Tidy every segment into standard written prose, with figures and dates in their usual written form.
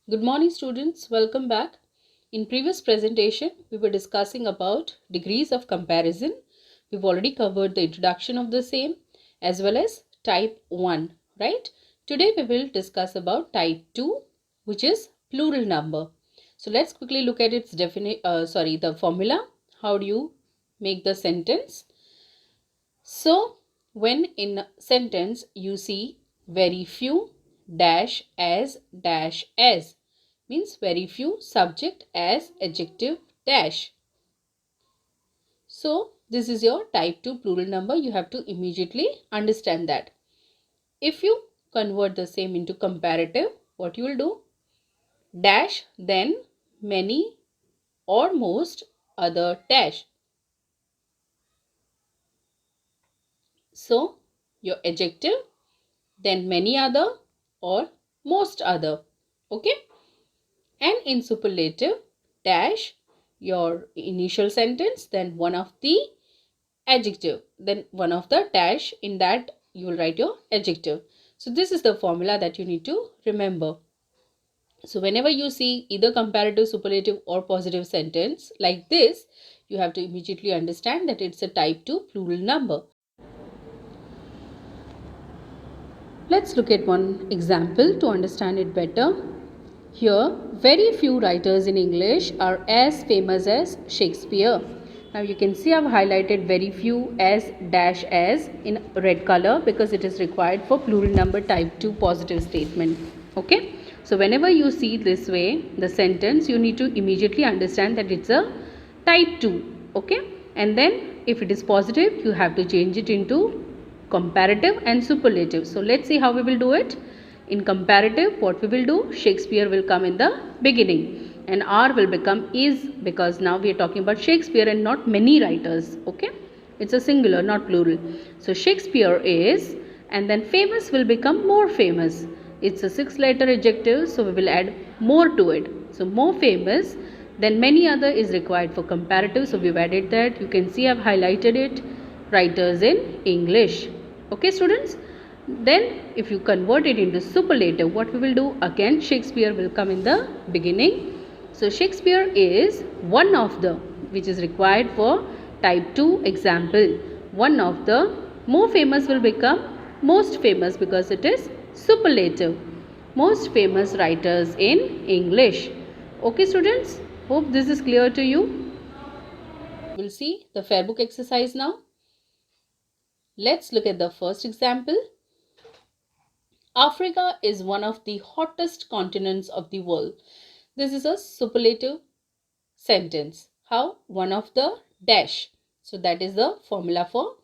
Good morning students, welcome back. In previous presentation, we were discussing about degrees of comparison. We've already covered the introduction of the same as well as type 1, right? Today we will discuss about type 2, which is plural number. So let's quickly look at its the formula. How do you make the sentence? So when in a sentence you see very few dash as means very few subject as adjective dash. So this is your type 2 plural number. You have to immediately understand that. If you convert the same into comparative, what you will do? Dash, then many or most other dash. So your adjective, then many other or most other. Okay. And in superlative, dash your initial sentence, then one of the adjective, then one of the dash, in that you will write your adjective. So this is the formula that you need to remember. So whenever you see either comparative, superlative or positive sentence like this, you have to immediately understand that it's a type 2 plural number. Let's look at one example to understand it better. Here, very few writers in English are as famous as Shakespeare. Now you can see I've highlighted very few as dash as in red color because it is required for plural number type 2 positive statement. Okay. So whenever you see this way the sentence, you need to immediately understand that it's a type 2. Okay. And then if it is positive, you have to change it into comparative and superlative. So let's see how we will do it. In comparative, what we will do? Shakespeare will come in the beginning and R will become is, because now we are talking about Shakespeare and not many writers. Okay, it's a singular, not plural. So Shakespeare is, and then famous will become more famous. It's a 6-letter adjective, so we will add more to it. So more famous, then many other is required for comparative, so we've added that. You can see I've highlighted it. Writers in English. Okay students, then if you convert it into superlative, what we will do? Again Shakespeare will come in the beginning. So Shakespeare is one of the, which is required for type 2 example. One of the. More famous will become most famous because it is superlative. Most famous writers in English. Okay students, hope this is clear to you. We'll see the fair book exercise now. Let's look at the first example. Africa is one of the hottest continents of the world. This is a superlative sentence. How? One of the dash. So that is the formula for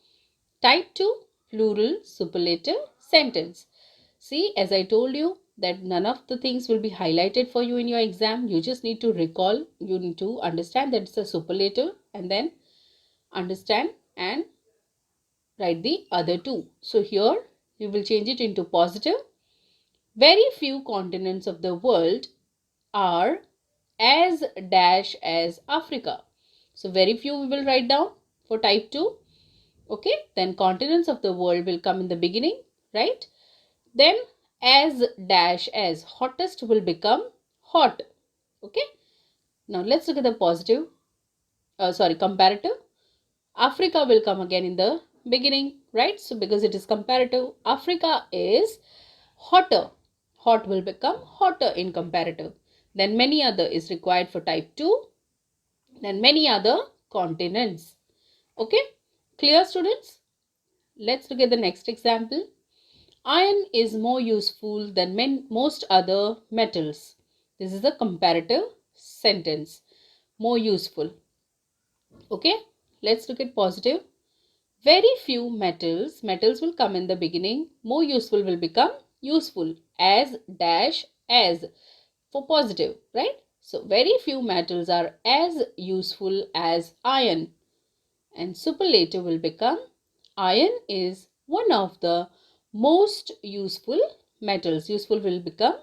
type 2 plural superlative sentence. See, as I told you that none of the things will be highlighted for you in your exam. You just need to recall, you need to understand that it's a superlative and then understand and write the other two. So here we will change it into positive. Very few continents of the world are as dash as Africa. So very few we will write down for type 2. Okay. Then continents of the world will come in the beginning, right? Then as dash as hottest will become hot. Okay. Now let's look at the positive. Comparative. Africa will come again in the beginning, right? So because it is comparative, Africa is hotter. Hot will become hotter in comparative. Then many other is required for type 2. Then many other continents. Okay, clear students? Let's look at the next example. Iron is more useful than most other metals. This is a comparative sentence. More useful. Okay, let's look at positive. Very few metals will come in the beginning. More useful will become useful as dash as for positive, right? So very few metals are as useful as iron, and superlative will become iron is one of the most useful metals. Useful will become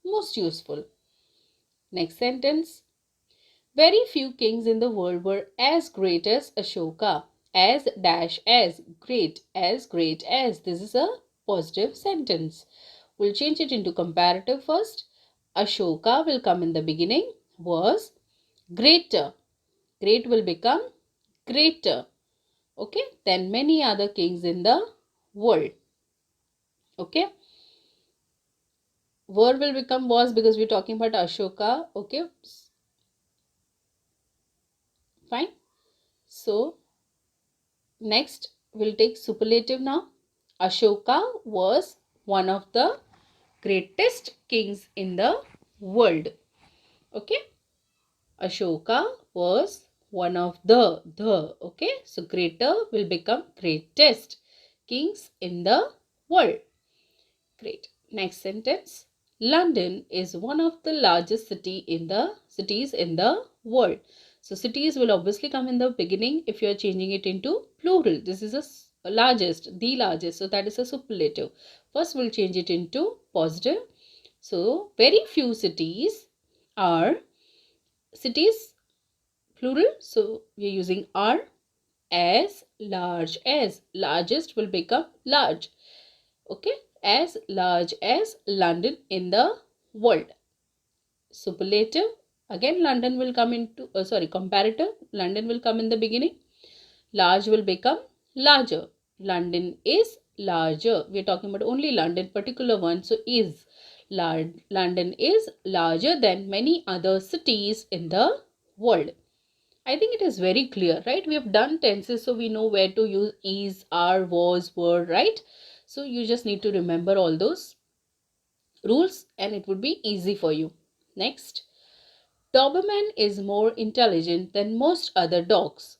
most useful. Next sentence. Very few kings in the world were as great as Ashoka. As dash as great as. This is a positive sentence. We'll change it into comparative first. Ashoka will come in the beginning, was greater. Great will become greater. Okay, than many other kings in the world. Okay, were will become was because we're talking about Ashoka. Okay, fine. So next we'll take superlative now. Ashoka was one of the greatest kings in the world. Okay, Ashoka was one of the. Okay, so greater will become greatest kings in the world. Great. Next sentence. London is one of the largest cities in the world. So cities will obviously come in the beginning if you are changing it into plural. This is a largest, the largest. So that is a superlative. First we'll change it into positive. So very few cities are cities plural. So we are using are. As large as. Largest will become large. Okay, as large as London in the world. Superlative, again London will come into comparative, London will come in the beginning. Large will become larger. London is larger. We are talking about only London, particular one. So is London is larger than many other cities in the world. I think it is very clear, right? We have done tenses, so we know where to use is, are, was, were, right? So you just need to remember all those rules and it would be easy for you. Next, Doberman is more intelligent than most other dogs.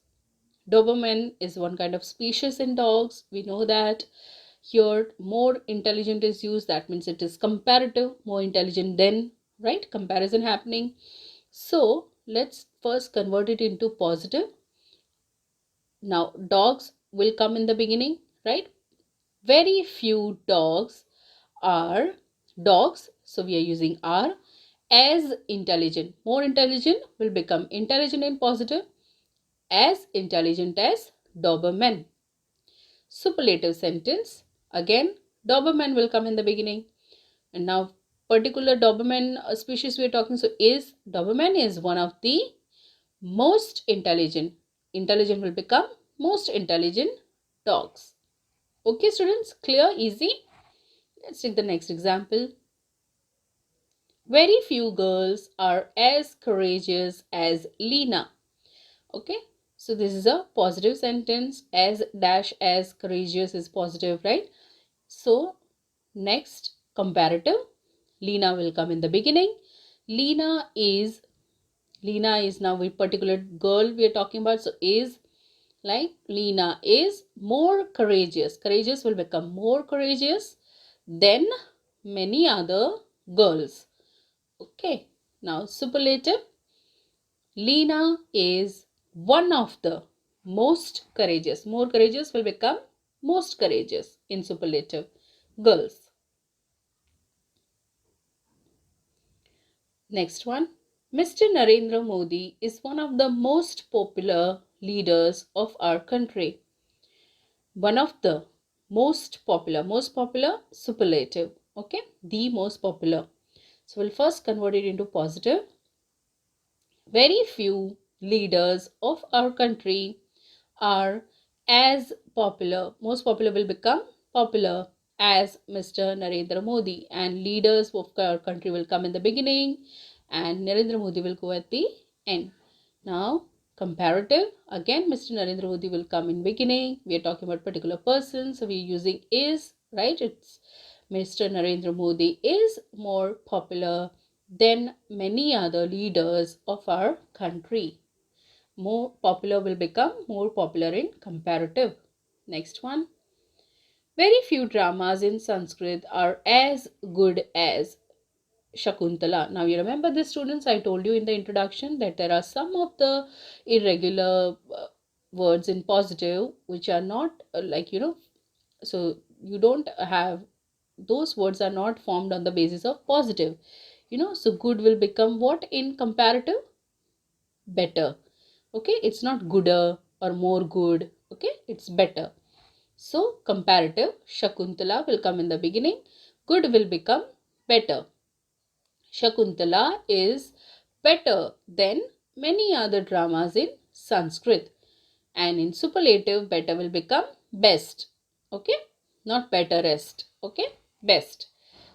Doberman is one kind of species in dogs. We know that. Here, more intelligent is used. That means it is comparative, more intelligent than, right? Comparison happening. So let's first convert it into positive. Now, dogs will come in the beginning, right? Very few dogs are dogs. So we are using are. As intelligent. More intelligent will become intelligent in positive. As intelligent as Doberman. Superlative sentence. Again, Doberman will come in the beginning. And now, particular Doberman species we are talking. So, is Doberman is one of the most intelligent. Intelligent will become most intelligent dogs. Okay, students, clear, easy. Let's take the next example. Very few girls are as courageous as Lena. Okay, so this is a positive sentence. As dash as courageous is positive, right? So next, comparative. Lena will come in the beginning. Lena is now a particular girl we are talking about. So is, like, Lena is more courageous. Courageous will become more courageous than many other girls. Okay, now superlative. Lena is one of the most courageous. More courageous will become most courageous in superlative girls. Next one. Mr. Narendra Modi is one of the most popular leaders of our country. One of the most popular superlative. Okay, the most popular. So we'll first convert it into positive. Very few leaders of our country are as popular. Most popular will become popular as Mr. Narendra Modi, and leaders of our country will come in the beginning and Narendra Modi will go at the end. Now, comparative, again Mr. Narendra Modi will come in beginning. We are talking about particular person, so we are using is, right? It's Mr. Narendra Modi is more popular than many other leaders of our country. More popular will become more popular in comparative. Next one. Very few dramas in Sanskrit are as good as Shakuntala. Now you remember this, students, I told you in the introduction that there are some of the irregular words in positive which are not so you don't have, those words are not formed on the basis of positive. So good will become what in comparative? Better. Okay, it's not gooder or more good. Okay, it's better. So comparative, Shakuntala will come in the beginning. Good will become better. Shakuntala is better than many other dramas in Sanskrit. And in superlative, better will become best. Okay, not betterest. Okay, best.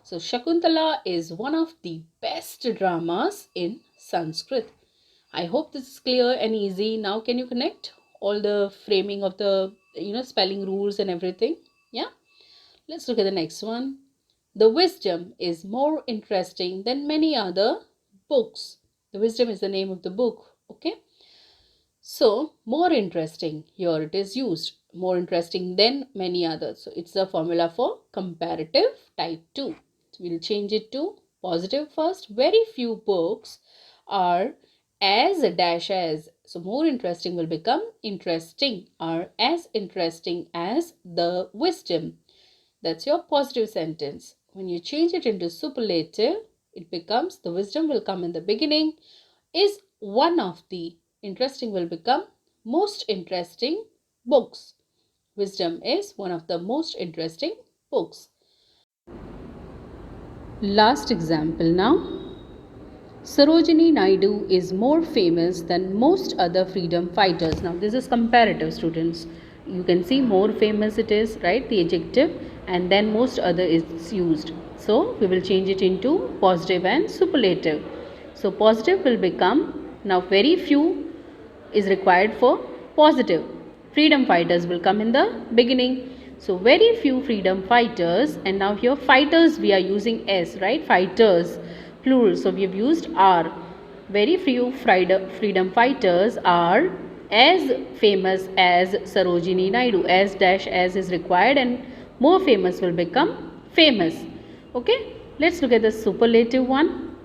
So Shakuntala is one of the best dramas in Sanskrit. I hope this is clear and easy. Now can you connect all the framing of the spelling rules and everything? Yeah. Let's look at the next one. The wisdom is more interesting than many other books. The wisdom is the name of the book. Okay. So, more interesting, here it is used, more interesting than many others. So, it's the formula for comparative type 2. So, we'll change it to positive first. Very few books are as a dash as. So, more interesting will become interesting, are as interesting as the wisdom. That's your positive sentence. When you change it into superlative, it becomes the wisdom will come in the beginning, is one of the, interesting will become most interesting books. Wisdom is one of the most interesting books. Last example now. Sarojini Naidu is more famous than most other freedom fighters. Now this is comparative, students. You can see more famous it is, right? The adjective, and then most other is used. So we will change it into positive and superlative. So positive will become, now very few is required for positive. Freedom fighters will come in the beginning. So very few freedom fighters, and now here fighters we are using S, right? Fighters, plural. So we have used R. Very few freedom fighters are as famous as Sarojini Naidu. As dash as is required, and more famous will become famous. Okay, let's look at the superlative one.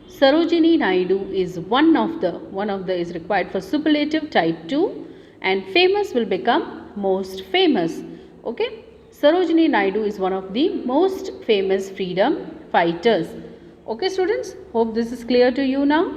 Sarojini Naidu is one of the is required for superlative type 2, and famous will become most famous. Okay, Sarojini Naidu is one of the most famous freedom fighters. Okay students, hope this is clear to you now.